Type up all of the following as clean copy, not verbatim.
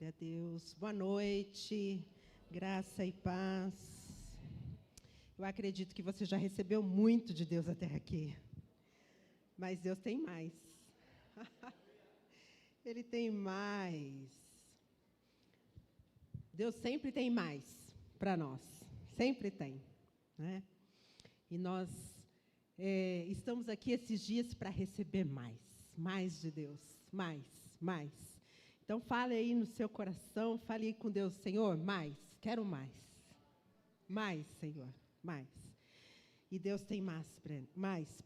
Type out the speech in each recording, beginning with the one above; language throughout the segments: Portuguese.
Glória a Deus. Boa noite, graça e paz. Eu acredito que você já recebeu muito de Deus até aqui, mas Deus tem mais. Ele tem mais. Deus sempre tem mais para nós, sempre tem, né? E nós estamos aqui esses dias para receber mais de Deus, mais. Então, fale aí no seu coração, fale aí com Deus, Senhor, quero mais. Mais, Senhor, mais. E Deus tem mais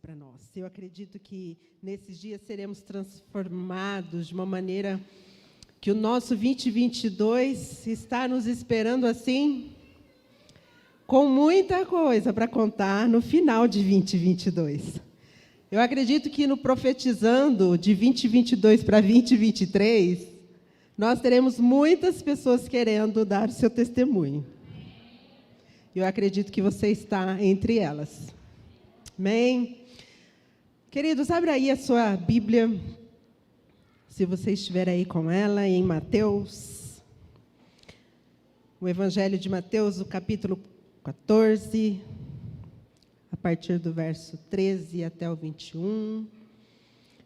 para nós. Eu acredito que nesses dias seremos transformados de uma maneira que o nosso 2022 está nos esperando assim, com muita coisa para contar no final de 2022. Eu acredito que no profetizando de 2022 para 2023, nós teremos muitas pessoas querendo dar o seu testemunho. Eu acredito que você está entre elas. Amém? Queridos, abre aí a sua Bíblia, se você estiver aí com ela, em Mateus. O Evangelho de Mateus, o capítulo 14, a partir do verso 13 até o 21.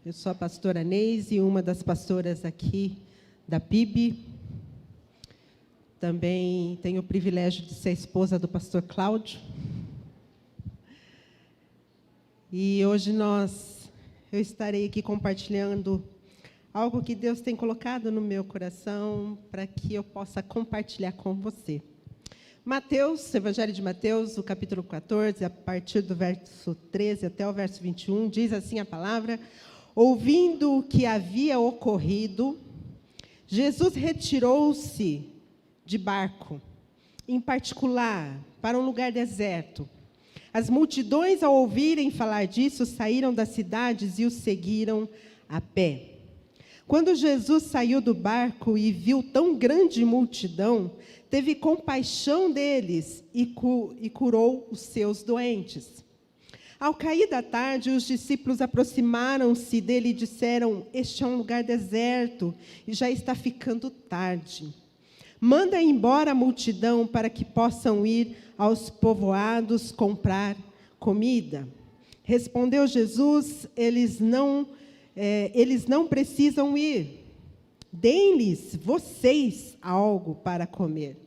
Eu sou a pastora Neise, uma das pastoras aqui da PIB. Também tenho o privilégio de ser esposa do pastor Cláudio. E hoje eu estarei aqui compartilhando algo que Deus tem colocado no meu coração para que eu possa compartilhar com você. Mateus, Evangelho de Mateus, o capítulo 14, a partir do verso 13 até o verso 21, diz assim a palavra: ouvindo o que havia ocorrido, Jesus retirou-se de barco, em particular, para um lugar deserto. As multidões, ao ouvirem falar disso, saíram das cidades e o seguiram a pé. Quando Jesus saiu do barco e viu tão grande multidão, teve compaixão deles e curou os seus doentes. Ao cair da tarde, os discípulos aproximaram-se dele e disseram: este é um lugar deserto e já está ficando tarde. Manda embora a multidão para que possam ir aos povoados comprar comida. Respondeu Jesus: eles não precisam ir. Deem-lhes vocês algo para comer.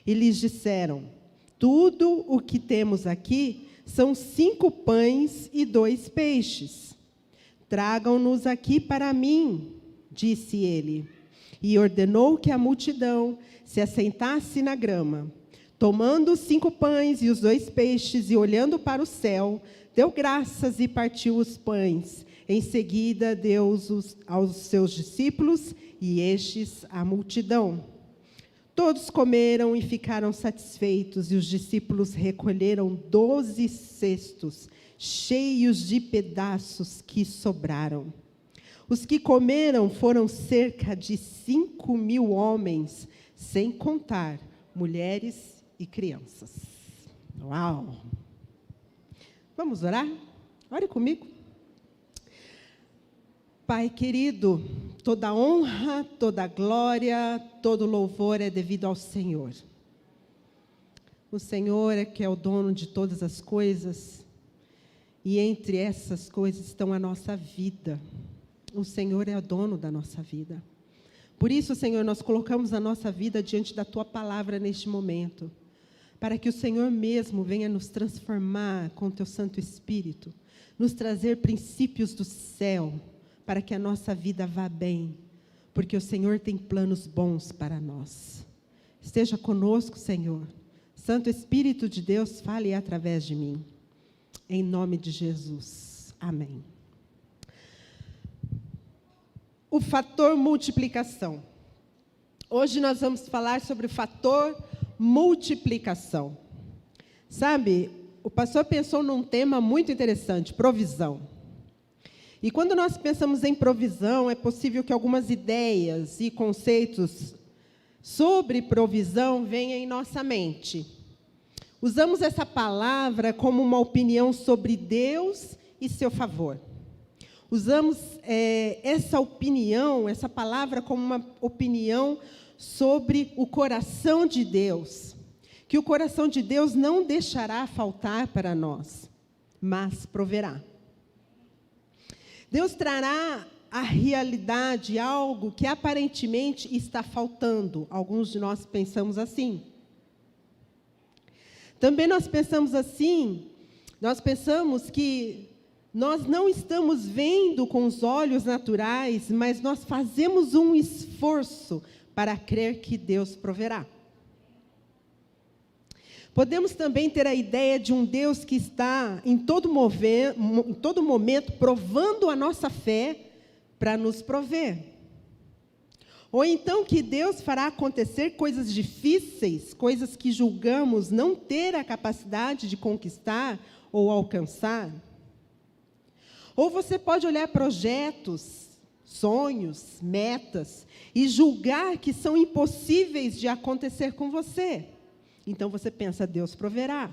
E lhes disseram: tudo o que temos aqui são 5 pães e 2 peixes. Tragam-nos aqui para mim, disse ele. E ordenou que a multidão se assentasse na grama. Tomando os 5 pães e os 2 peixes e olhando para o céu, deu graças e partiu os pães. Em seguida, deu-os aos seus discípulos e estes à multidão. Todos comeram e ficaram satisfeitos, e os discípulos recolheram 12 cestos, cheios de pedaços que sobraram. Os que comeram foram cerca de 5.000 homens, sem contar mulheres e crianças. Uau! Vamos orar? Ore comigo. Pai querido, toda honra, toda glória, todo louvor é devido ao Senhor. O Senhor é que é o dono de todas as coisas, e entre essas coisas estão a nossa vida. O Senhor é o dono da nossa vida. Por isso, Senhor, nós colocamos a nossa vida diante da Tua palavra neste momento, para que o Senhor mesmo venha nos transformar com o Teu Santo Espírito, nos trazer princípios do céu, para que a nossa vida vá bem, porque o Senhor tem planos bons para nós. Esteja conosco, Senhor. Santo Espírito de Deus, fale através de mim. Em nome de Jesus. Amém. O fator multiplicação. Hoje nós vamos falar sobre o fator multiplicação. Sabe, o pastor pensou num tema muito interessante, provisão. E quando nós pensamos em provisão, é possível que algumas ideias e conceitos sobre provisão venham em nossa mente. Usamos essa palavra como uma opinião sobre Deus e seu favor. Usamos essa opinião, essa palavra como uma opinião sobre o coração de Deus, que o coração de Deus não deixará faltar para nós, mas proverá. Deus trará à realidade algo que aparentemente está faltando. Alguns de nós pensamos assim. Também nós pensamos assim, nós pensamos que nós não estamos vendo com os olhos naturais, mas nós fazemos um esforço para crer que Deus proverá. Podemos também ter a ideia de um Deus que está em todo momento provando a nossa fé para nos prover. Ou então que Deus fará acontecer coisas difíceis, coisas que julgamos não ter a capacidade de conquistar ou alcançar. Ou você pode olhar projetos, sonhos, metas e julgar que são impossíveis de acontecer com você. Então você pensa, Deus proverá.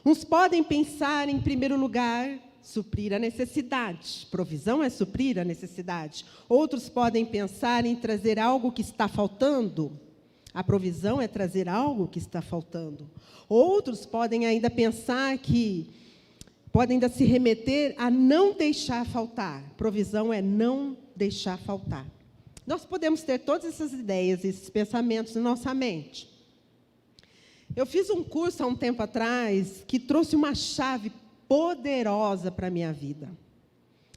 Uns podem pensar, em primeiro lugar, suprir a necessidade. Provisão é suprir a necessidade. Outros podem pensar em trazer algo que está faltando. A provisão é trazer algo que está faltando. Outros podem ainda pensar que podem ainda se remeter a não deixar faltar. Provisão é não deixar faltar. Nós podemos ter todas essas ideias, esses pensamentos na nossa mente. Eu fiz um curso há um tempo atrás que trouxe uma chave poderosa para a minha vida.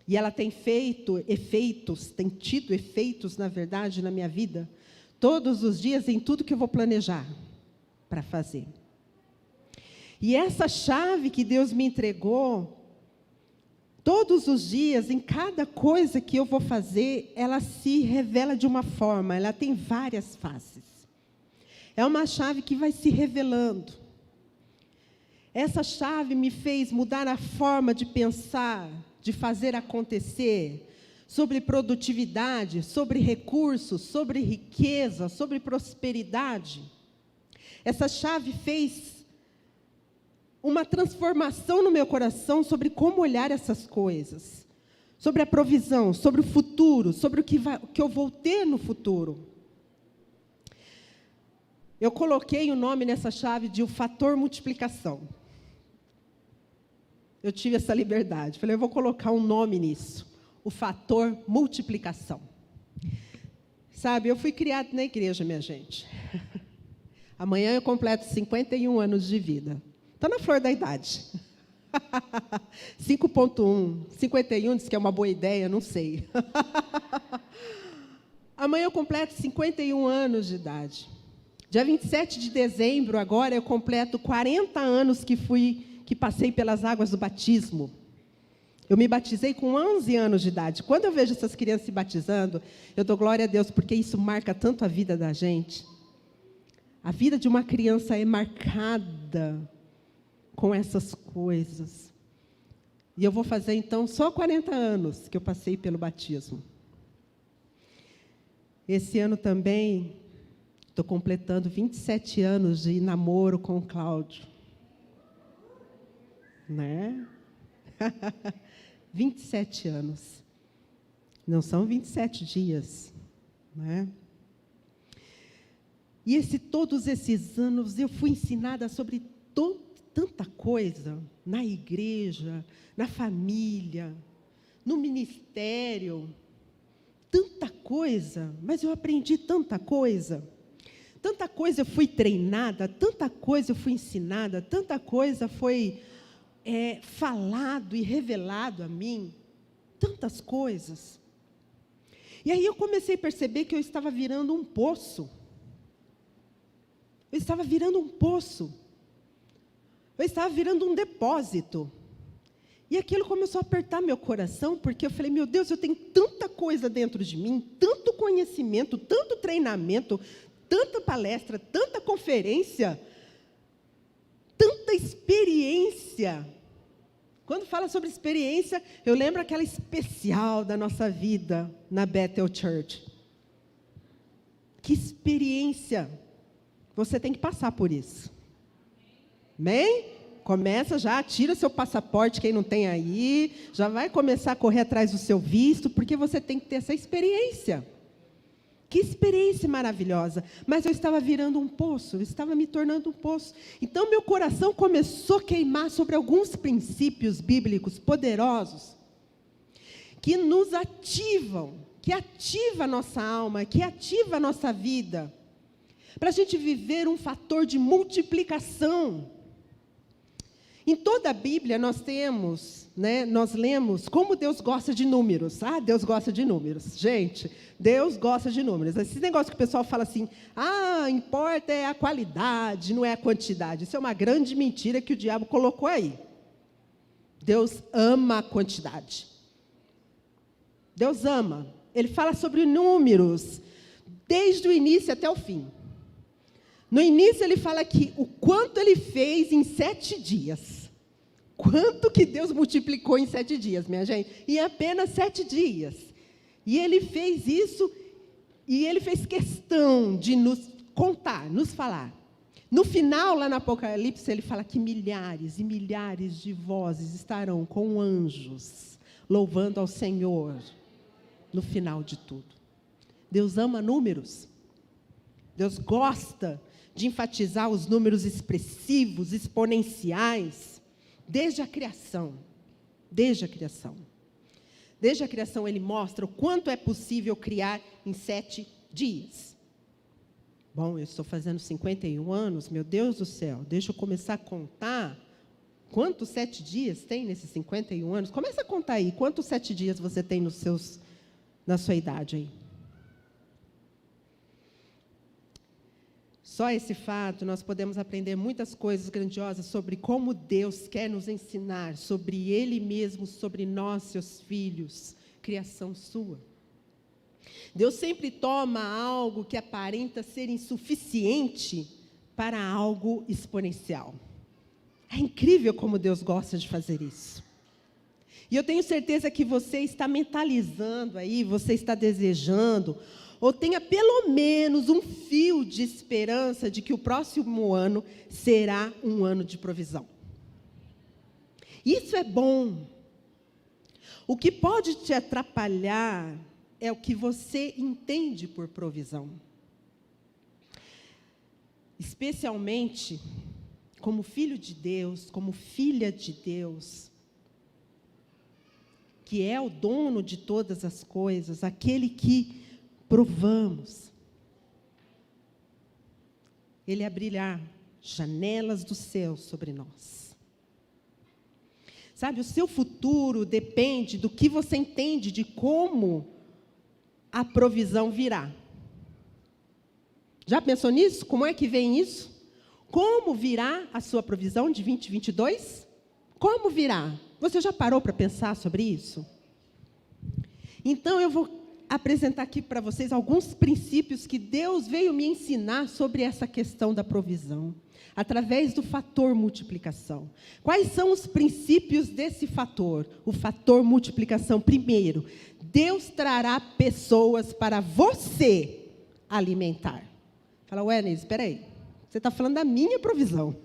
E ela tem tido efeitos, na verdade, na minha vida, todos os dias, em tudo que eu vou planejar para fazer. E essa chave que Deus me entregou, todos os dias, em cada coisa que eu vou fazer, ela se revela de uma forma, ela tem várias faces. É uma chave que vai se revelando. Essa chave me fez mudar a forma de pensar, de fazer acontecer, sobre produtividade, sobre recursos, sobre riqueza, sobre prosperidade. Essa chave fez uma transformação no meu coração sobre como olhar essas coisas, sobre a provisão, sobre o futuro, sobre o que eu vou ter no futuro. Eu coloquei o nome nessa chave de o fator multiplicação. Eu tive essa liberdade. Falei, eu vou colocar um nome nisso. O fator multiplicação. Sabe, eu fui criada na igreja, minha gente. Amanhã eu completo 51 anos de vida. Estou na flor da idade. 5.1, 51 diz que é uma boa ideia, não sei. Amanhã eu completo 51 anos de idade. Dia 27 de dezembro, agora, eu completo 40 anos que passei pelas águas do batismo. Eu me batizei com 11 anos de idade. Quando eu vejo essas crianças se batizando, eu dou glória a Deus, porque isso marca tanto a vida da gente. A vida de uma criança é marcada com essas coisas. E eu vou fazer, então, só 40 anos que eu passei pelo batismo. Esse ano também, estou completando 27 anos de namoro com o Cláudio. Né? 27 anos. Não são 27 dias. Né? E todos esses anos eu fui ensinada sobre tanta coisa, na igreja, na família, no ministério, tanta coisa, mas eu aprendi tanta coisa eu fui treinada, tanta coisa eu fui ensinada, tanta coisa foi falado e revelado a mim, tantas coisas. E aí eu comecei a perceber que eu estava virando um poço. Eu estava virando um poço. Eu estava virando um depósito. E aquilo começou a apertar meu coração, porque eu falei, meu Deus, eu tenho tanta coisa dentro de mim, tanto conhecimento, tanto treinamento, tanta palestra, tanta conferência, tanta experiência. Quando fala sobre experiência, eu lembro aquela especial da nossa vida na Bethel Church. Que experiência! Você tem que passar por isso. Amém? Começa já, tira seu passaporte, quem não tem aí, já vai começar a correr atrás do seu visto, porque você tem que ter essa experiência. Que experiência maravilhosa. Mas eu estava virando um poço, eu estava me tornando um poço. Então, meu coração começou a queimar sobre alguns princípios bíblicos poderosos que nos ativam, que ativa a nossa alma, que ativa a nossa vida, para a gente viver um fator de multiplicação. Em toda a Bíblia nós temos, nós lemos como Deus gosta de números. Deus gosta de números. Gente, Deus gosta de números. Esse negócio que o pessoal fala assim, importa é a qualidade, não é a quantidade. Isso é uma grande mentira que o diabo colocou aí. Deus ama a quantidade. Deus ama. Ele fala sobre números, desde o início até o fim. No início ele fala que o quanto ele fez em 7 dias. Quanto que Deus multiplicou em 7 dias, minha gente? Em apenas 7 dias. E ele fez isso, e ele fez questão de nos contar, nos falar. No final, lá no Apocalipse, ele fala que milhares e milhares de vozes estarão com anjos, louvando ao Senhor, no final de tudo. Deus ama números. Deus gosta de enfatizar os números expressivos, exponenciais, desde a criação. Desde a criação. Desde a criação, ele mostra o quanto é possível criar em 7 dias. Bom, eu estou fazendo 51 anos, meu Deus do céu, deixa eu começar a contar quantos 7 dias tem nesses 51 anos. Começa a contar aí, quantos 7 dias você tem na sua idade aí. Só esse fato, nós podemos aprender muitas coisas grandiosas sobre como Deus quer nos ensinar, sobre Ele mesmo, sobre nós, seus filhos, criação sua. Deus sempre toma algo que aparenta ser insuficiente para algo exponencial. É incrível como Deus gosta de fazer isso. E eu tenho certeza que você está mentalizando aí, você está desejando, ou tenha pelo menos um fio de esperança de que o próximo ano será um ano de provisão. Isso é bom. O que pode te atrapalhar é o que você entende por provisão. Especialmente como filho de Deus, como filha de Deus, que é o dono de todas as coisas, aquele que provamos. Ele abrirá janelas do céu sobre nós. Sabe, o seu futuro depende do que você entende de como a provisão virá. Já pensou nisso? Como é que vem isso? Como virá a sua provisão de 2022? Como virá? Você já parou para pensar sobre isso? Então, eu vou apresentar aqui para vocês alguns princípios que Deus veio me ensinar sobre essa questão da provisão, através do fator multiplicação. Quais são os princípios desse fator? O fator multiplicação. Primeiro, Deus trará pessoas para você alimentar. Fala, ué, Neise, espera aí. Você está falando da minha provisão.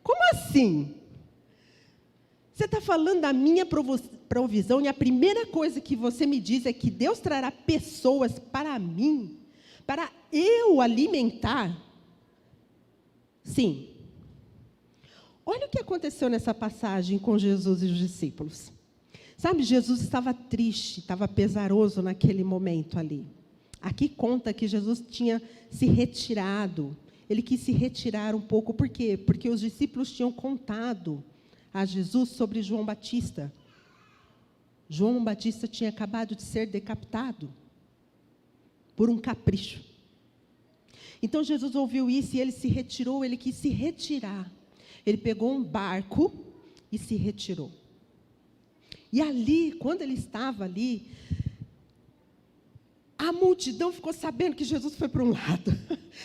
Como assim? Você está falando da minha provisão e a primeira coisa que você me diz é que Deus trará pessoas para mim, para eu alimentar? Sim. Olha o que aconteceu nessa passagem com Jesus e os discípulos. Sabe, Jesus estava triste, estava pesaroso naquele momento ali. Aqui conta que Jesus tinha se retirado. Ele quis se retirar um pouco. Por quê? Porque os discípulos tinham contado a Jesus sobre João Batista. João Batista tinha acabado de ser decapitado por um capricho. Então Jesus ouviu isso e ele se retirou, ele quis se retirar. Ele pegou um barco e se retirou. E ali, quando ele estava ali, a multidão ficou sabendo que Jesus foi para um lado.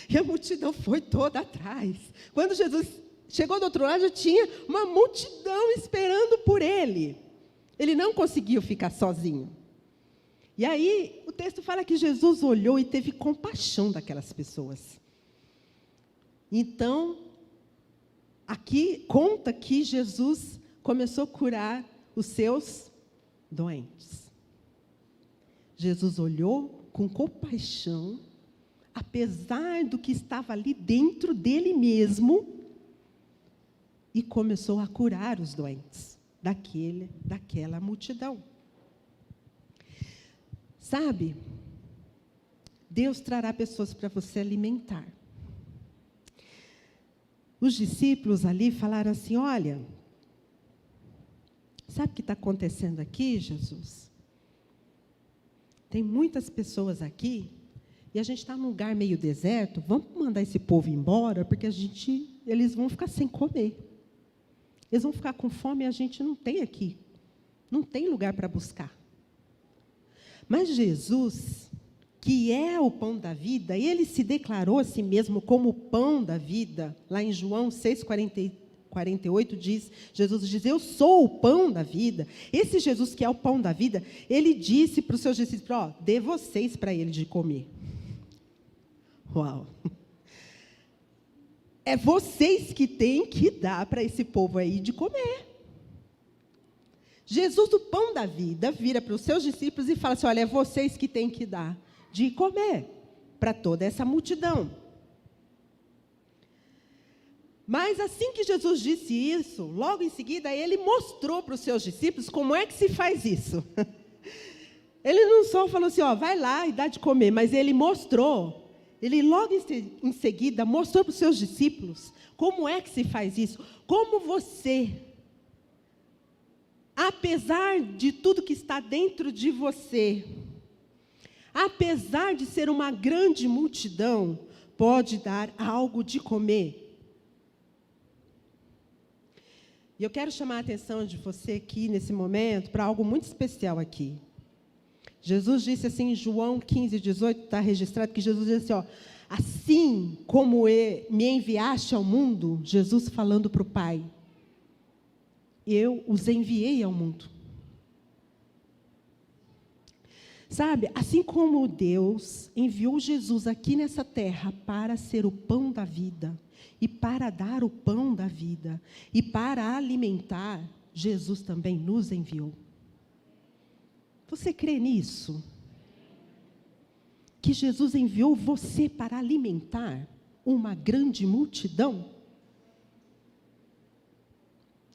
E a multidão foi toda atrás. Quando Jesus chegou do outro lado, já tinha uma multidão esperando por ele. Ele não conseguiu ficar sozinho. E aí, o texto fala que Jesus olhou e teve compaixão daquelas pessoas. Então, aqui conta que Jesus começou a curar os seus doentes. Jesus olhou com compaixão, apesar do que estava ali dentro dele mesmo, e começou a curar os doentes daquela multidão. Sabe, Deus trará pessoas para você alimentar. Os discípulos ali falaram assim: olha, sabe o que está acontecendo aqui, Jesus? Tem muitas pessoas aqui, e a gente está num lugar meio deserto, vamos mandar esse povo embora, porque eles vão ficar sem comer. Eles vão ficar com fome e a gente não tem aqui. Não tem lugar para buscar. Mas Jesus, que é o pão da vida, ele se declarou a si mesmo como o pão da vida. Lá em João 6,48 Jesus diz: eu sou o pão da vida. Esse Jesus que é o pão da vida, ele disse para os seus discípulos: dê vocês para ele de comer. Uau! É vocês que têm que dar para esse povo aí de comer. Jesus, o pão da vida, vira para os seus discípulos e fala assim: olha, é vocês que têm que dar de comer para toda essa multidão. Mas assim que Jesus disse isso, logo em seguida, ele mostrou para os seus discípulos como é que se faz isso. Ele não só falou assim: vai lá e dá de comer, mas ele mostrou. Ele logo em seguida mostrou para os seus discípulos como é que se faz isso. Como você, apesar de tudo que está dentro de você, apesar de ser uma grande multidão, pode dar algo de comer. E eu quero chamar a atenção de você aqui, nesse momento, para algo muito especial aqui. Jesus disse assim, em João 15:18, está registrado que Jesus disse assim: assim como me enviaste ao mundo, Jesus falando para o Pai, eu os enviei ao mundo. Sabe, assim como Deus enviou Jesus aqui nessa terra para ser o pão da vida, e para dar o pão da vida, e para alimentar, Jesus também nos enviou. Você crê nisso? Que Jesus enviou você para alimentar uma grande multidão?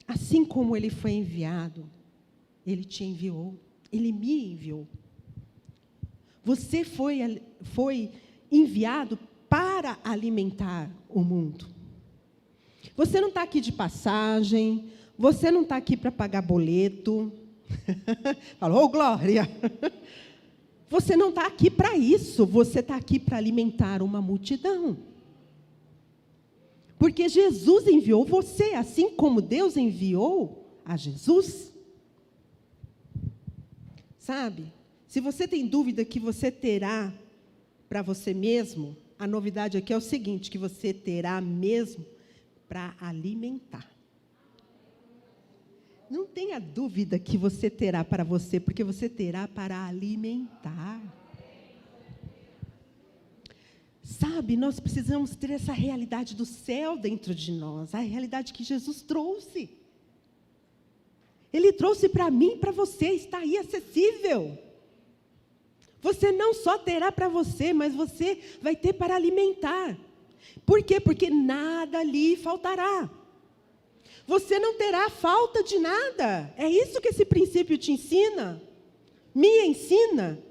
Assim como ele foi enviado, ele te enviou, ele me enviou. Você foi enviado para alimentar o mundo. Você não está aqui de passagem, você não está aqui para pagar boleto. Falou, glória! Você não está aqui para isso, você está aqui para alimentar uma multidão. Porque Jesus enviou você, assim como Deus enviou a Jesus. Sabe, se você tem dúvida que você terá para você mesmo, a novidade aqui é o seguinte, que você terá mesmo para alimentar. Não tenha dúvida que você terá para você, porque você terá para alimentar. Sabe, nós precisamos ter essa realidade do céu dentro de nós, a realidade que Jesus trouxe. Ele trouxe para mim e para você, está aí acessível. Você não só terá para você, mas você vai ter para alimentar. Por quê? Porque nada lhe faltará. Você não terá falta de nada. É isso que esse princípio te ensina, me ensina.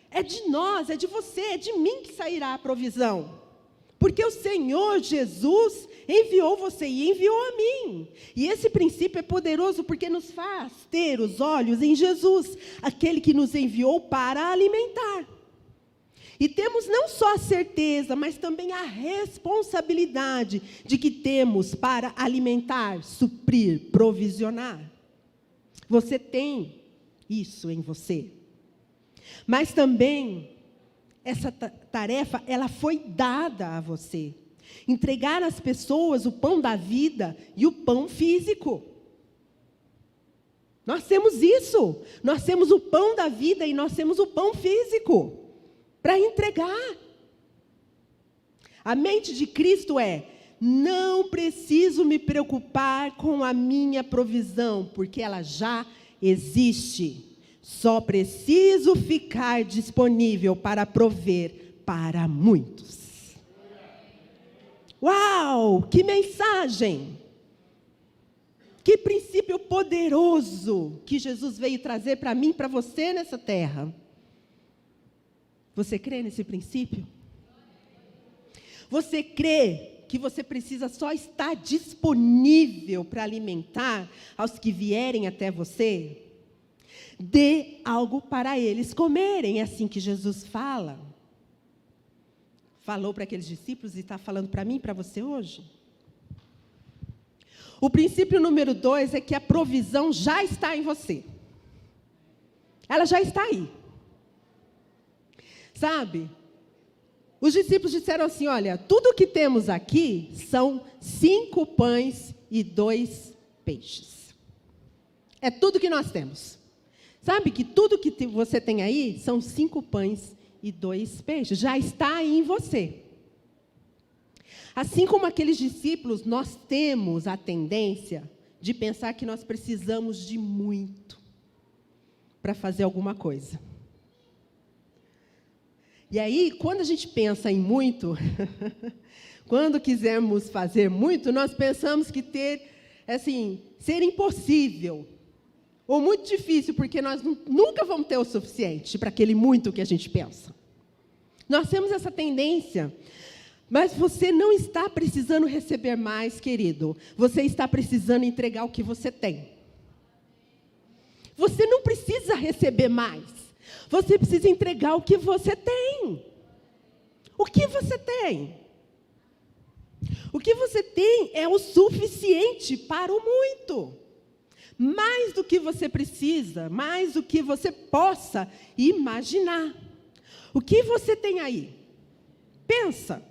É de nós, é de você, é de mim que sairá a provisão. Porque o Senhor Jesus enviou você e enviou a mim. E esse princípio é poderoso porque nos faz ter os olhos em Jesus, aquele que nos enviou para alimentar. E temos não só a certeza, mas também a responsabilidade de que temos para alimentar, suprir, provisionar. Você tem isso em você. Mas também, essa tarefa, ela foi dada a você. Entregar às pessoas o pão da vida e o pão físico. Nós temos isso. Nós temos o pão da vida e nós temos o pão físico para entregar. A mente de Cristo é: não preciso me preocupar com a minha provisão, porque ela já existe. Só preciso ficar disponível para prover para muitos. Uau, que mensagem! Que princípio poderoso que Jesus veio trazer para mim e para você nessa terra. Você crê nesse princípio? Você crê que você precisa só estar disponível para alimentar aos que vierem até você? Dê algo para eles comerem, é assim que Jesus fala. Falou para aqueles discípulos e está falando para mim e para você hoje. O princípio número 2 é que a provisão já está em você. Ela já está aí. Sabe? Os discípulos disseram assim, olha, tudo que temos aqui são 5 pães e 2 peixes. É tudo que nós temos. Sabe que tudo que você tem aí são 5 pães e 2 peixes. Já está aí em você. Assim como aqueles discípulos, nós temos a tendência de pensar que nós precisamos de muito para fazer alguma coisa. E aí, quando a gente pensa em muito, quando quisermos fazer muito, nós pensamos que ser impossível, ou muito difícil, porque nós nunca vamos ter o suficiente para aquele muito que a gente pensa. Nós temos essa tendência. Mas você não está precisando receber mais, querido. Você está precisando entregar o que você tem. Você não precisa receber mais. Você precisa entregar o que você tem. O que você tem? O que você tem é o suficiente para o muito. Mais do que você precisa, mais do que você possa imaginar. O que você tem aí? Pensa.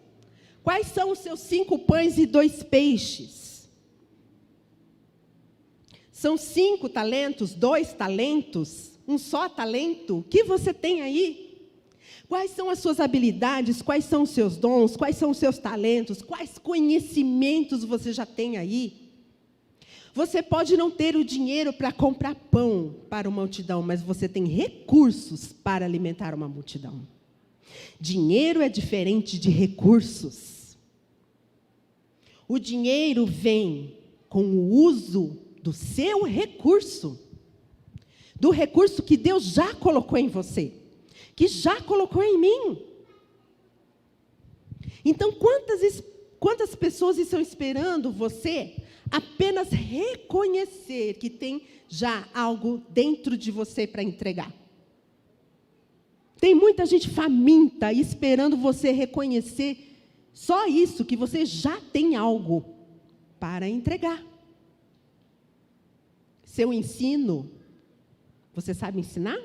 Quais são os seus 5 pães e 2 peixes? São 5 talentos, 2 talentos, um só talento? O que você tem aí? Quais são as suas habilidades? Quais são os seus dons? Quais são os seus talentos? Quais conhecimentos você já tem aí? Você pode não ter o dinheiro para comprar pão para uma multidão, mas você tem recursos para alimentar uma multidão. Dinheiro é diferente de recursos. O dinheiro vem com o uso do seu recurso, do recurso que Deus já colocou em você, que já colocou em mim. Então, quantas pessoas estão esperando você apenas reconhecer que tem já algo dentro de você para entregar? Tem muita gente faminta esperando você reconhecer só isso, que você já tem algo para entregar. Seu ensino, você sabe ensinar?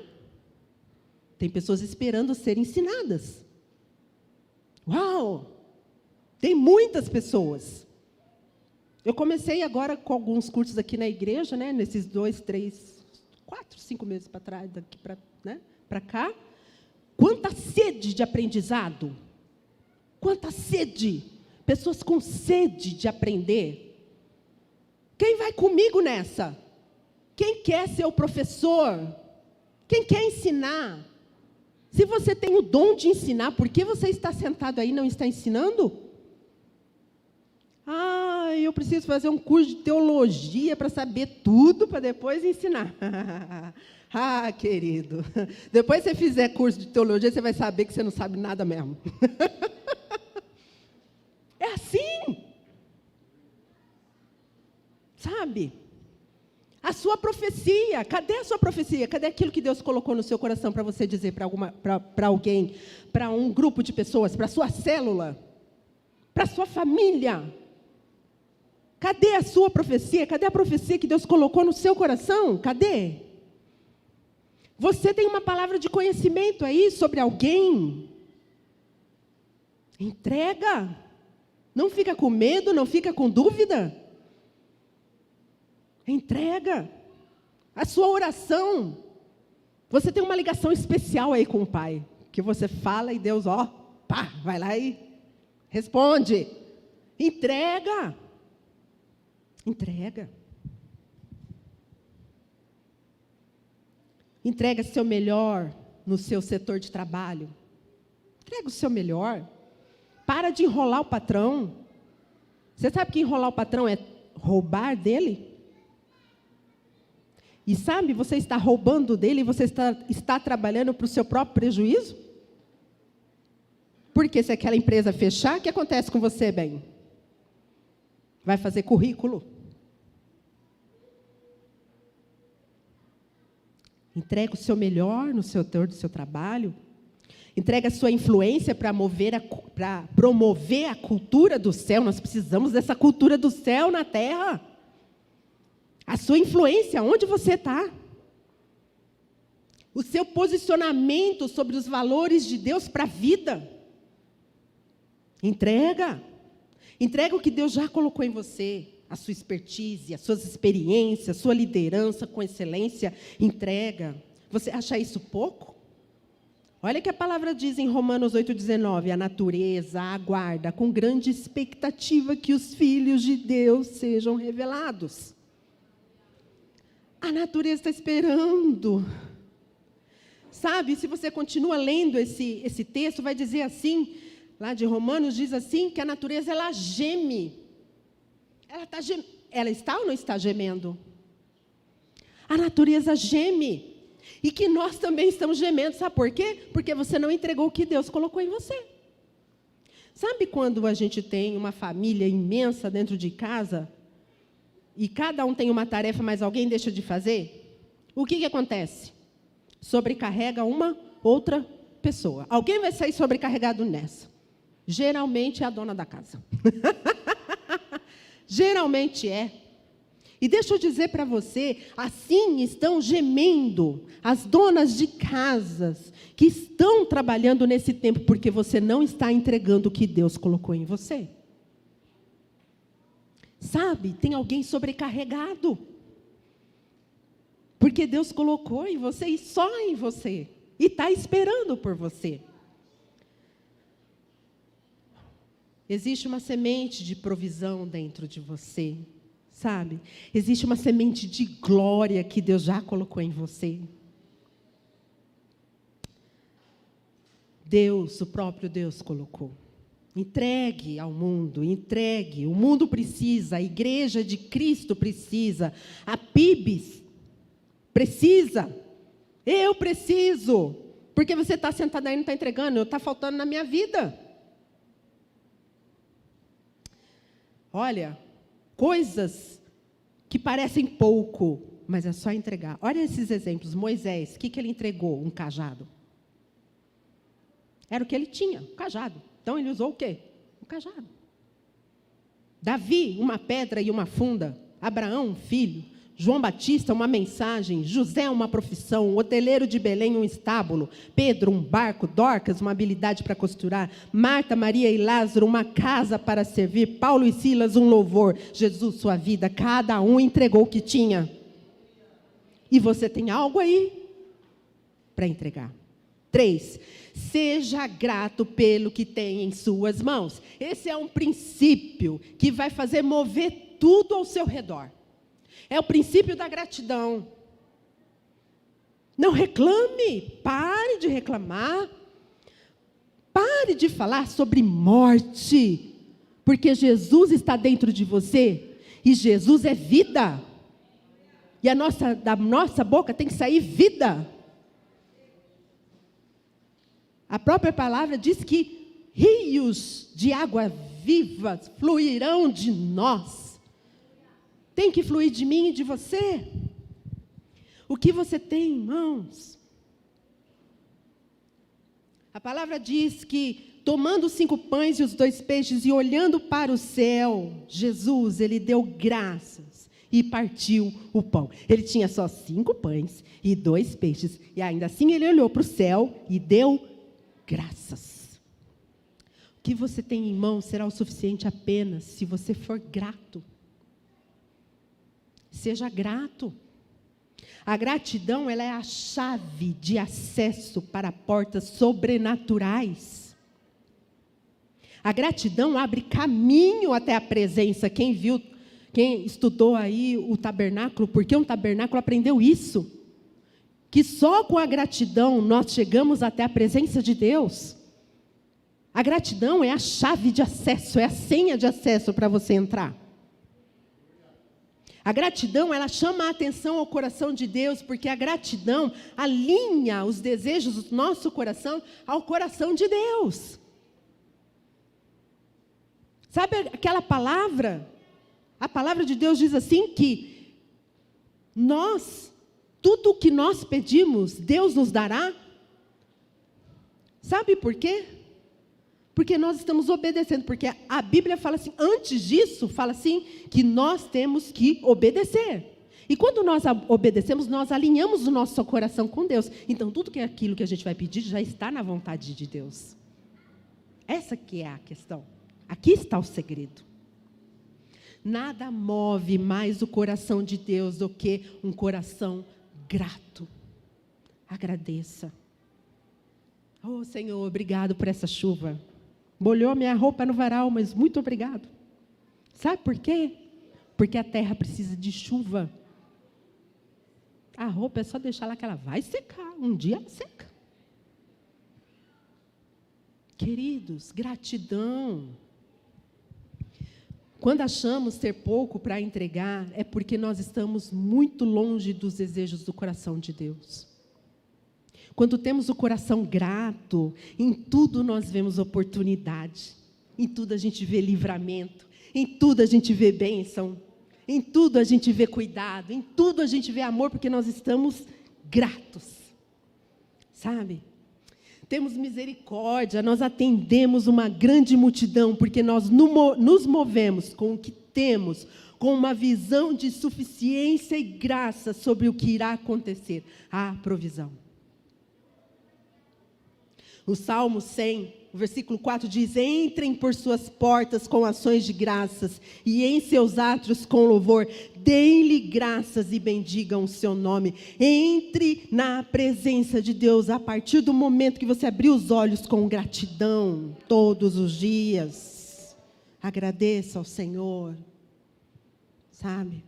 Tem pessoas esperando ser ensinadas. Uau! Tem muitas pessoas. Eu comecei agora com alguns cursos aqui na igreja, né? Nesses 2, 3, 4, 5 meses para trás, daqui para cá. Quanta sede de aprendizado! Quanta sede! Pessoas com sede de aprender. Quem vai comigo nessa? Quem quer ser o professor? Quem quer ensinar? Se você tem o dom de ensinar, por que você está sentado aí e não está ensinando? Ah, eu preciso fazer um curso de teologia para saber tudo, para depois ensinar. Ah, querido, depois que você fizer curso de teologia, você vai saber que você não sabe nada mesmo. É assim. Sabe? A sua profecia, cadê a sua profecia? Cadê aquilo que Deus colocou no seu coração para você dizer para alguém, para um grupo de pessoas, para a sua célula, para a sua família? Cadê a sua profecia? Cadê a profecia que Deus colocou no seu coração? Cadê? Você tem uma palavra de conhecimento aí sobre alguém? Entrega. Não fica com medo, não fica com dúvida. Entrega. A sua oração. Você tem uma ligação especial aí com o Pai. Que você fala e Deus, pá, vai lá e responde. Entrega. Entrega. Entrega seu melhor no seu setor de trabalho. Entrega o seu melhor. Para de enrolar o patrão. Você sabe que enrolar o patrão é roubar dele? E sabe, você está roubando dele e você está trabalhando para o seu próprio prejuízo? Porque se aquela empresa fechar, o que acontece com você, bem? Vai fazer currículo. Entrega o seu melhor no setor do seu trabalho. Entrega a sua influência para promover a cultura do céu. Nós precisamos dessa cultura do céu na terra. A sua influência, onde você está. O seu posicionamento sobre os valores de Deus para a vida. Entrega. Entrega o que Deus já colocou em você. A sua expertise, as suas experiências, a sua liderança com excelência. Entrega. Você acha isso pouco? Olha o que a palavra diz em Romanos 8,19. A natureza aguarda com grande expectativa que os filhos de Deus sejam revelados. A natureza está esperando. Sabe, se você continua lendo esse texto, vai dizer assim, lá de Romanos, diz assim, que a natureza, ela geme. Ela está ou não está gemendo? A natureza geme. E que nós também estamos gemendo, sabe por quê? Porque você não entregou o que Deus colocou em você. Sabe quando a gente tem uma família imensa dentro de casa, e cada um tem uma tarefa, mas alguém deixa de fazer? O que acontece? Sobrecarrega uma outra pessoa. Alguém vai sair sobrecarregado nessa. Geralmente é a dona da casa. Geralmente é. E deixa eu dizer para você, assim estão gemendo as donas de casas que estão trabalhando nesse tempo, porque você não está entregando o que Deus colocou em você. Sabe, tem alguém sobrecarregado. Porque Deus colocou em você e só em você. E está esperando por você. Existe uma semente de provisão dentro de você. Sabe? Existe uma semente de glória que Deus já colocou em você. Deus, o próprio Deus colocou. Entregue ao mundo, entregue. O mundo precisa, a igreja de Cristo precisa, a PIBS precisa, eu preciso, porque você está sentado aí e não está entregando, está faltando na minha vida. Olha, coisas que parecem pouco, mas é só entregar. Olha esses exemplos. Moisés, o que ele entregou? Um cajado. Era o que ele tinha, um cajado. Então, ele usou o quê? Um cajado. Davi, uma pedra e uma funda. Abraão, um filho. João Batista, uma mensagem. José, uma profissão. O hoteleiro de Belém, um estábulo. Pedro, um barco. Dorcas, uma habilidade para costurar. Marta, Maria e Lázaro, uma casa para servir. Paulo e Silas, um louvor. Jesus, sua vida. Cada um entregou o que tinha. E você tem algo aí para entregar. 3. Seja grato pelo que tem em suas mãos. Esse é um princípio que vai fazer mover tudo ao seu redor. É o princípio da gratidão. Não reclame, pare de reclamar. Pare de falar sobre morte, porque Jesus está dentro de você e Jesus é vida. E da nossa boca tem que sair vida. A própria palavra diz que rios de água viva fluirão de nós. Tem que fluir de mim e de você. O que você tem em mãos? A palavra diz que, tomando os 5 pães e os 2 peixes e olhando para o céu, Jesus, ele deu graças e partiu o pão. Ele tinha só 5 pães e 2 peixes. E ainda assim ele olhou para o céu e deu graças. O que você tem em mãos será o suficiente apenas se você for grato. Seja grato. A gratidão, ela é a chave de acesso para portas sobrenaturais. A gratidão abre caminho até a presença. Quem estudou aí o tabernáculo, porque um tabernáculo aprendeu isso. que só com a gratidão nós chegamos até a presença de Deus. A gratidão é a chave de acesso, é a senha de acesso para você entrar. A gratidão, ela chama a atenção ao coração de Deus, porque a gratidão alinha os desejos do nosso coração ao coração de Deus. Sabe aquela palavra? A palavra de Deus diz assim que tudo o que nós pedimos, Deus nos dará. Sabe por quê? Porque nós estamos obedecendo, porque a Bíblia fala assim, antes disso, fala assim, que nós temos que obedecer. E quando nós obedecemos, nós alinhamos o nosso coração com Deus. Então, tudo que é aquilo que a gente vai pedir já está na vontade de Deus. Essa que é a questão. Aqui está o segredo. Nada move mais o coração de Deus do que um coração grato. Agradeça. Oh, Senhor, obrigado por essa chuva. Molhou minha roupa no varal, mas muito obrigado. Sabe por quê? Porque a terra precisa de chuva. A roupa é só deixar lá que ela vai secar. Um dia ela seca. Queridos, gratidão. Quando achamos ter pouco para entregar, é porque nós estamos muito longe dos desejos do coração de Deus. Quando temos o coração grato, em tudo nós vemos oportunidade, em tudo a gente vê livramento, em tudo a gente vê bênção, em tudo a gente vê cuidado, em tudo a gente vê amor, porque nós estamos gratos, sabe? Temos misericórdia, nós atendemos uma grande multidão, porque nós nos movemos com o que temos, com uma visão de suficiência e graça sobre o que irá acontecer, a provisão. O Salmo 100, o versículo 4 diz, entrem por suas portas com ações de graças, e em seus átrios com louvor, deem-lhe graças e bendigam o seu nome. Entre na presença de Deus a partir do momento que você abrir os olhos com gratidão, todos os dias. Agradeça ao Senhor, sabe?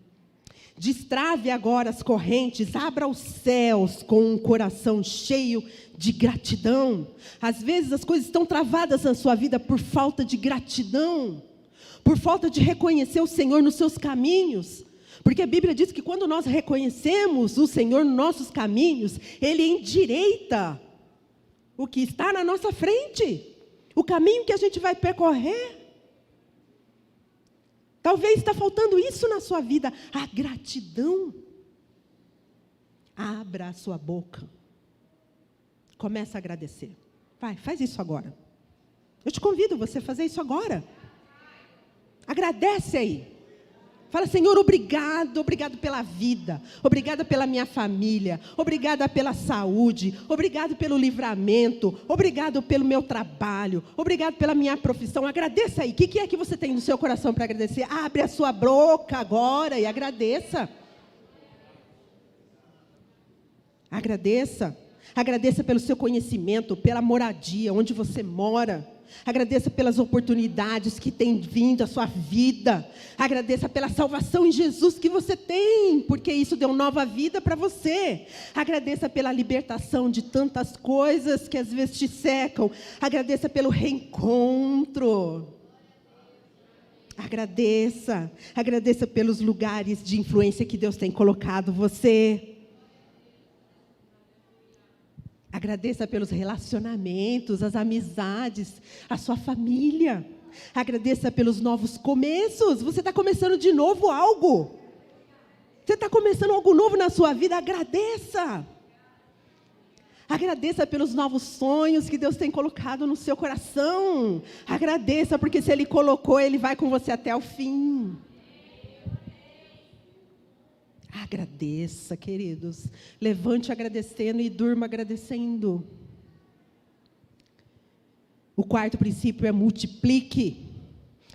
Destrave agora as correntes, abra os céus com um coração cheio de gratidão. Às vezes as coisas estão travadas na sua vida por falta de gratidão, por falta de reconhecer o Senhor nos seus caminhos. Porque a Bíblia diz que quando nós reconhecemos o Senhor nos nossos caminhos, Ele endireita o que está na nossa frente, o caminho que a gente vai percorrer. Talvez está faltando isso na sua vida, a gratidão. Abra a sua boca. Começa a agradecer. Vai, faz isso agora. Eu te convido você a fazer isso agora. Agradece aí. Fala, Senhor, obrigado, obrigado pela vida, obrigada pela minha família, obrigada pela saúde, obrigado pelo livramento, obrigado pelo meu trabalho, obrigado pela minha profissão. Agradeça aí. O que é que você tem no seu coração para agradecer? Abre a sua boca agora e agradeça. Agradeça. Agradeça pelo seu conhecimento, pela moradia, onde você mora. Agradeça pelas oportunidades que têm vindo à sua vida. Agradeça pela salvação em Jesus que você tem, porque isso deu nova vida para você. Agradeça pela libertação de tantas coisas que às vezes te secam. Agradeça pelo reencontro. Agradeça. Agradeça pelos lugares de influência que Deus tem colocado você. Agradeça pelos relacionamentos, as amizades, a sua família. Agradeça pelos novos começos. Você está começando de novo algo. Você está começando algo novo na sua vida. Agradeça. Agradeça pelos novos sonhos que Deus tem colocado no seu coração. Agradeça, porque se Ele colocou, Ele vai com você até o fim. Agradeça, queridos. Levante agradecendo e durma agradecendo. O quarto princípio é multiplique.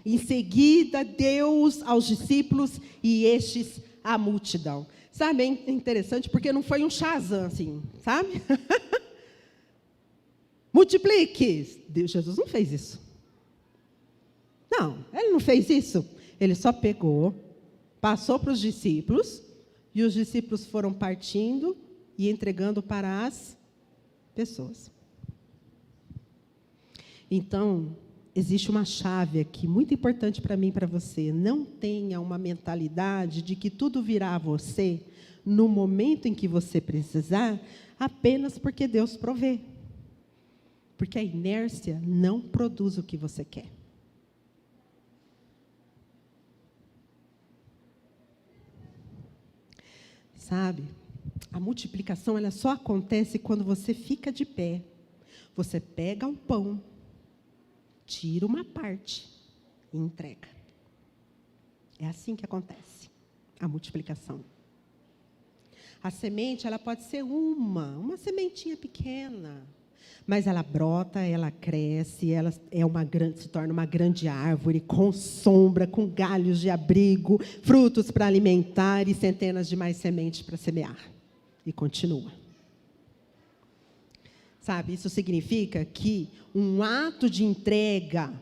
Em seguida, Deus aos discípulos e estes à multidão. Sabe, é interessante porque não foi um Shazam assim, sabe? Multiplique. Jesus não fez isso. Não, Ele não fez isso. Ele só pegou, passou para os discípulos, e os discípulos foram partindo e entregando para as pessoas. Então, existe uma chave aqui, muito importante para mim e para você. Não tenha uma mentalidade de que tudo virá a você no momento em que você precisar, apenas porque Deus provê. Porque a inércia não produz o que você quer. Sabe, a multiplicação ela só acontece quando você fica de pé. Você pega o pão, tira uma parte e entrega. É assim que acontece a multiplicação. A semente, ela pode ser uma sementinha pequena, mas ela brota, ela cresce, ela se torna uma grande árvore, com sombra, com galhos de abrigo, frutos para alimentar e centenas de mais sementes para semear. E continua. Sabe, isso significa que um ato de entrega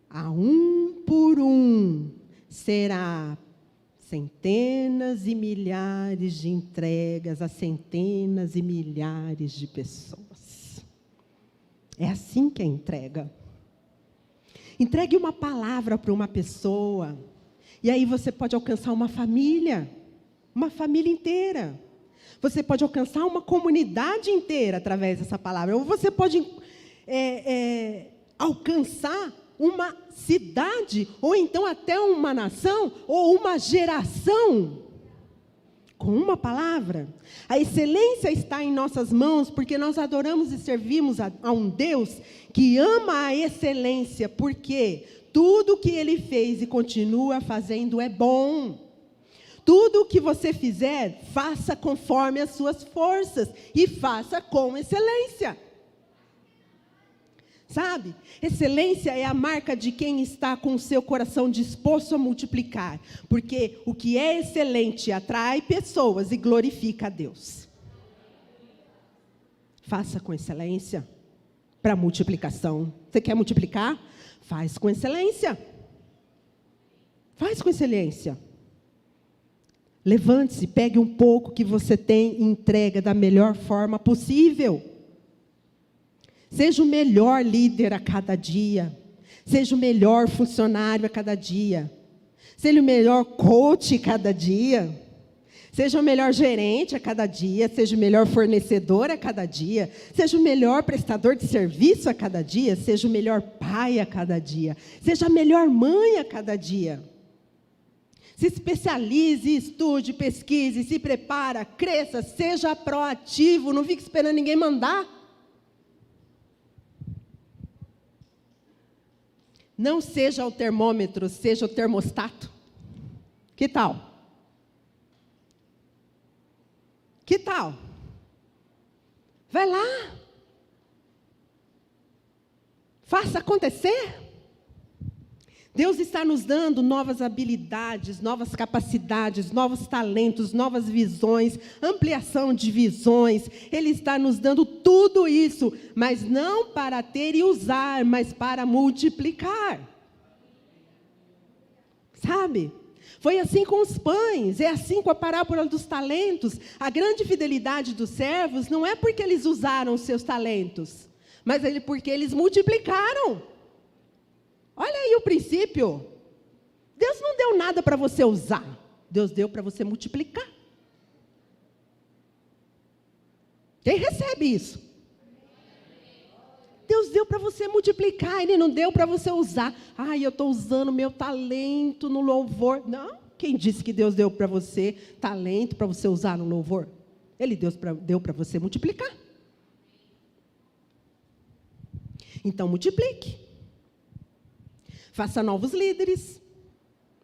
a um por um será centenas e milhares de entregas a centenas e milhares de pessoas. É assim que é entrega. Entregue uma palavra para uma pessoa, e aí você pode alcançar uma família inteira. Você pode alcançar uma comunidade inteira através dessa palavra. Ou você pode alcançar uma cidade, ou então até uma nação, ou uma geração, com uma palavra. A excelência está em nossas mãos, porque nós adoramos e servimos a um Deus que ama a excelência, porque tudo o que Ele fez e continua fazendo é bom. Tudo o que você fizer, faça conforme as suas forças, e faça com excelência. Sabe? Excelência é a marca de quem está com o seu coração disposto a multiplicar. Porque o que é excelente atrai pessoas e glorifica a Deus. Faça com excelência para multiplicação. Você quer multiplicar? Faz com excelência. Faz com excelência. Levante-se, pegue um pouco que você tem e entrega da melhor forma possível. Seja o melhor líder a cada dia. Seja o melhor funcionário a cada dia. Seja o melhor coach a cada dia. Seja o melhor gerente a cada dia. Seja o melhor fornecedor a cada dia. Seja o melhor prestador de serviço a cada dia. Seja o melhor pai a cada dia. Seja a melhor mãe a cada dia. Se especialize, estude, pesquise, se prepara, cresça, seja proativo, não fique esperando ninguém mandar. Não seja o termômetro, seja o termostato. Que tal? Que tal? Vai lá. Faça acontecer. Deus está nos dando novas habilidades, novas capacidades, novos talentos, novas visões, ampliação de visões. Ele está nos dando tudo isso, mas não para ter e usar, mas para multiplicar. Sabe? Foi assim com os pães, é assim com a parábola dos talentos. A grande fidelidade dos servos não é porque eles usaram os seus talentos, mas porque eles multiplicaram. Olha aí o princípio. Deus não deu nada para você usar. Deus deu para você multiplicar. Quem recebe isso? Deus deu para você multiplicar. Ele não deu para você usar. Eu estou usando meu talento no louvor. Não. Quem disse que Deus deu para você talento para você usar no louvor? Ele deu para você multiplicar. Então, multiplique. Faça novos líderes,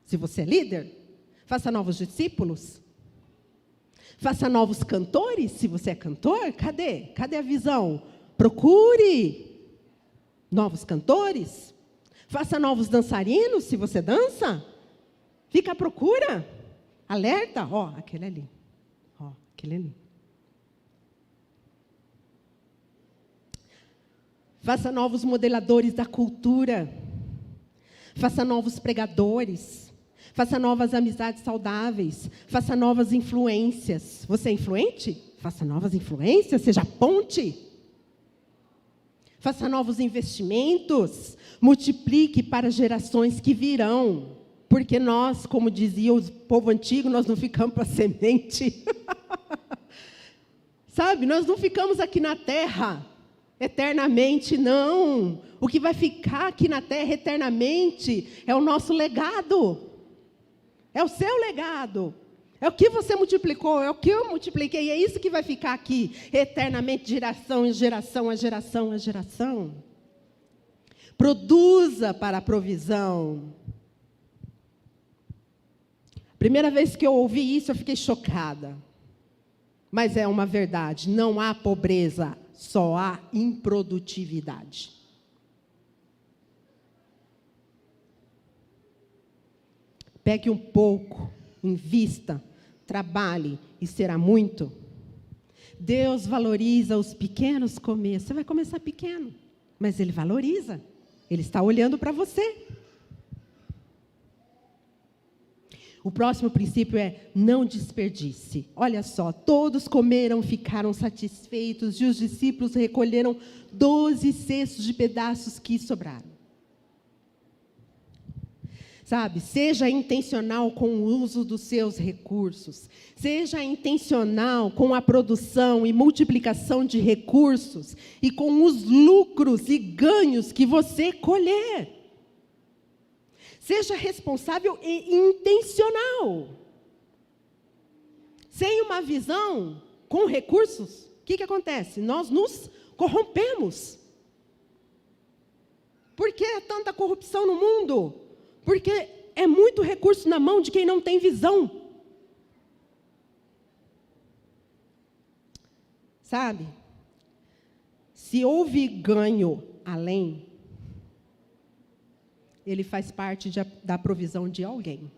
se você é líder. Faça novos discípulos. Faça novos cantores, se você é cantor. Cadê? Cadê a visão? Procure novos cantores. Faça novos dançarinos, se você dança. Fica à procura. Alerta. Aquele ali. Aquele ali. Faça novos modeladores da cultura. Faça novos pregadores. Faça novas amizades saudáveis. Faça novas influências. Você é influente? Faça novas influências, seja ponte. Faça novos investimentos. Multiplique para gerações que virão. Porque nós, como dizia o povo antigo, nós não ficamos para semente. Sabe, nós não ficamos aqui na terra eternamente, não. O que vai ficar aqui na terra eternamente é o nosso legado. É o seu legado. É o que você multiplicou, é o que eu multipliquei. É isso que vai ficar aqui eternamente, de geração em geração, a geração a geração. Produza para a provisão. Primeira vez que eu ouvi isso, eu fiquei chocada. Mas é uma verdade. Não há pobreza, só há improdutividade. Pegue um pouco, invista, trabalhe e será muito. Deus valoriza os pequenos começos. Você vai começar pequeno, mas Ele valoriza. Ele está olhando para você. O próximo princípio é não desperdice. Olha só, todos comeram, ficaram satisfeitos, e os discípulos recolheram 12 cestos de pedaços que sobraram. Sabe, seja intencional com o uso dos seus recursos. Seja intencional com a produção e multiplicação de recursos e com os lucros e ganhos que você colher. Seja responsável e intencional. Sem uma visão, com recursos, o que acontece? Nós nos corrompemos. Por que há tanta corrupção no mundo? Porque é muito recurso na mão de quem não tem visão. Sabe? Se houve ganho além, ele faz parte da provisão de alguém.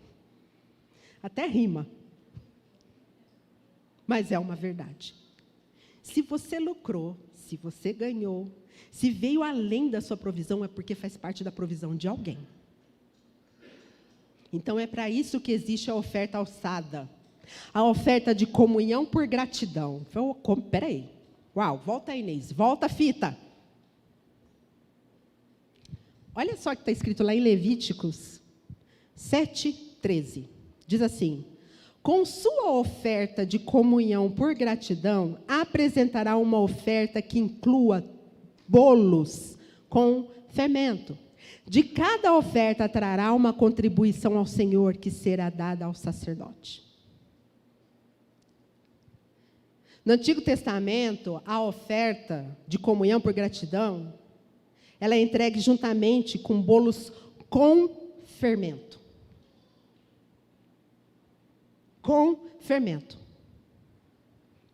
Até rima. Mas é uma verdade. Se você lucrou, se você ganhou, se veio além da sua provisão, é porque faz parte da provisão de alguém. Então é para isso que existe a oferta alçada. A oferta de comunhão por gratidão. Peraí. Uau, volta aí, Inês. Volta a fita. Olha só o que está escrito lá em Levíticos 7:13. Diz assim: com sua oferta de comunhão por gratidão, apresentará uma oferta que inclua bolos com fermento. De cada oferta trará uma contribuição ao Senhor, que será dada ao sacerdote. No Antigo Testamento, a oferta de comunhão por gratidão, ela é entregue juntamente com bolos com fermento. Com fermento.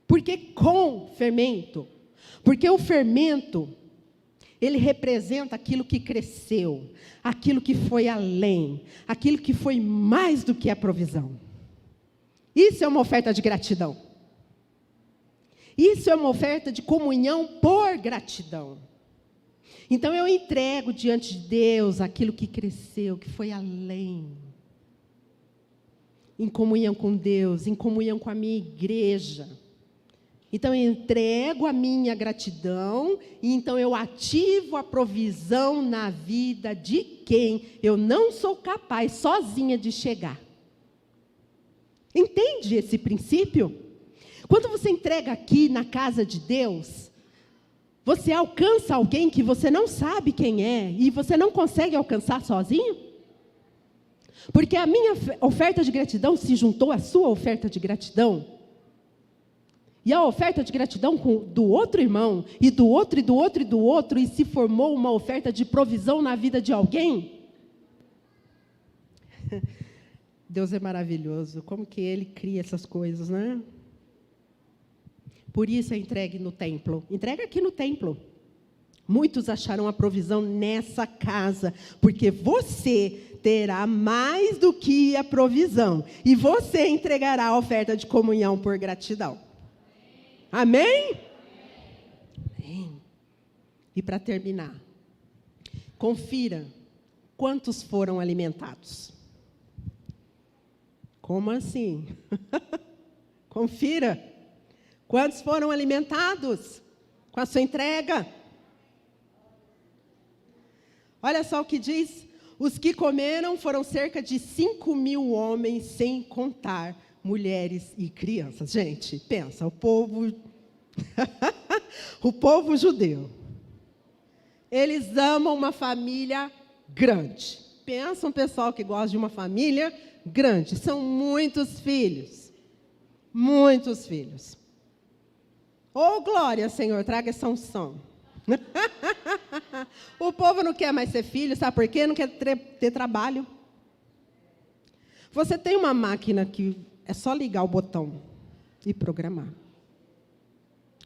Por que com fermento? Porque o fermento, ele representa aquilo que cresceu, aquilo que foi além, aquilo que foi mais do que a provisão. Isso é uma oferta de gratidão. Isso é uma oferta de comunhão por gratidão. Então eu entrego diante de Deus aquilo que cresceu, que foi além. Em comunhão com Deus, em comunhão com a minha igreja. Então eu entrego a minha gratidão e então eu ativo a provisão na vida de quem eu não sou capaz sozinha de chegar. Entende esse princípio? Quando você entrega aqui na casa de Deus, você alcança alguém que você não sabe quem é e você não consegue alcançar sozinho? Porque a minha oferta de gratidão se juntou à sua oferta de gratidão. E a oferta de gratidão do outro irmão, e do outro, e do outro, e do outro, e se formou uma oferta de provisão na vida de alguém. Deus é maravilhoso, como que Ele cria essas coisas, né? Por isso é entregue no templo. Entrega aqui no templo. Muitos acharão a provisão nessa casa, porque você terá mais do que a provisão. E você entregará a oferta de comunhão por gratidão. Amém? Amém. E para terminar, confira quantos foram alimentados. Como assim? Confira Quantos foram alimentados com a sua entrega? Olha só o que diz. Os que comeram foram cerca de 5.000 homens, sem contar mulheres e crianças. Gente, pensa, o povo judeu, eles amam uma família grande. Pensa um pessoal que gosta de uma família grande. São muitos filhos. Muitos filhos. Oh, glória, Senhor, traga essa unção. O povo não quer mais ser filho, sabe por quê? Não quer ter trabalho. Você tem uma máquina que é só ligar o botão e programar.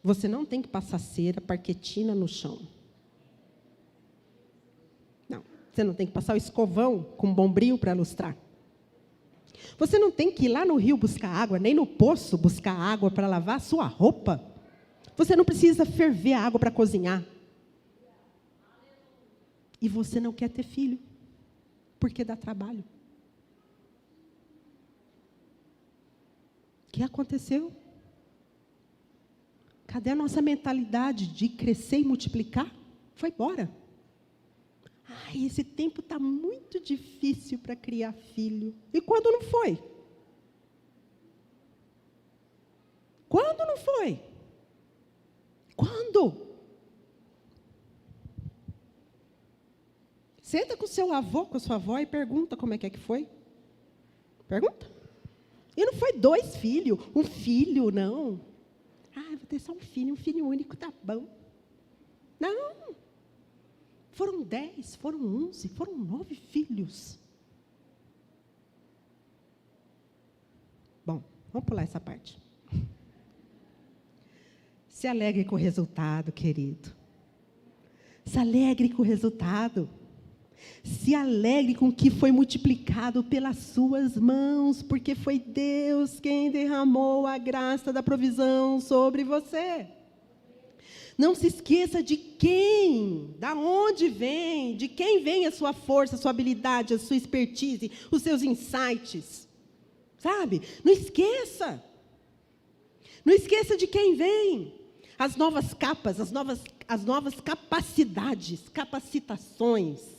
Você não tem que passar cera, parquetina no chão. Não, você não tem que passar o escovão com bombril para lustrar. Você não tem que ir lá no rio buscar água, nem no poço buscar água para lavar a sua roupa. Você não precisa ferver a água para cozinhar. E você não quer ter filho, porque dá trabalho. O que aconteceu? Cadê a nossa mentalidade de crescer e multiplicar? Foi embora. Ai, esse tempo está muito difícil para criar filho. E quando não foi? Quando não foi? Quando? Senta com o seu avô, com a sua avó e pergunta como é que foi. Pergunta. E não foi 2 filhos, um filho, não. Ah, vou ter só um filho único, tá bom. Não. Foram 10, foram 11, foram 9 filhos. Bom, vamos pular essa parte. Se alegre com o resultado, querido. Se alegre com o resultado. Se alegre com o que foi multiplicado pelas suas mãos, porque foi Deus quem derramou a graça da provisão sobre você. Não se esqueça de quem, da onde vem, de quem vem a sua força, a sua habilidade, a sua expertise, os seus insights. Sabe? Não esqueça. Não esqueça de quem vem. As novas capas, as novas capacidades, capacitações.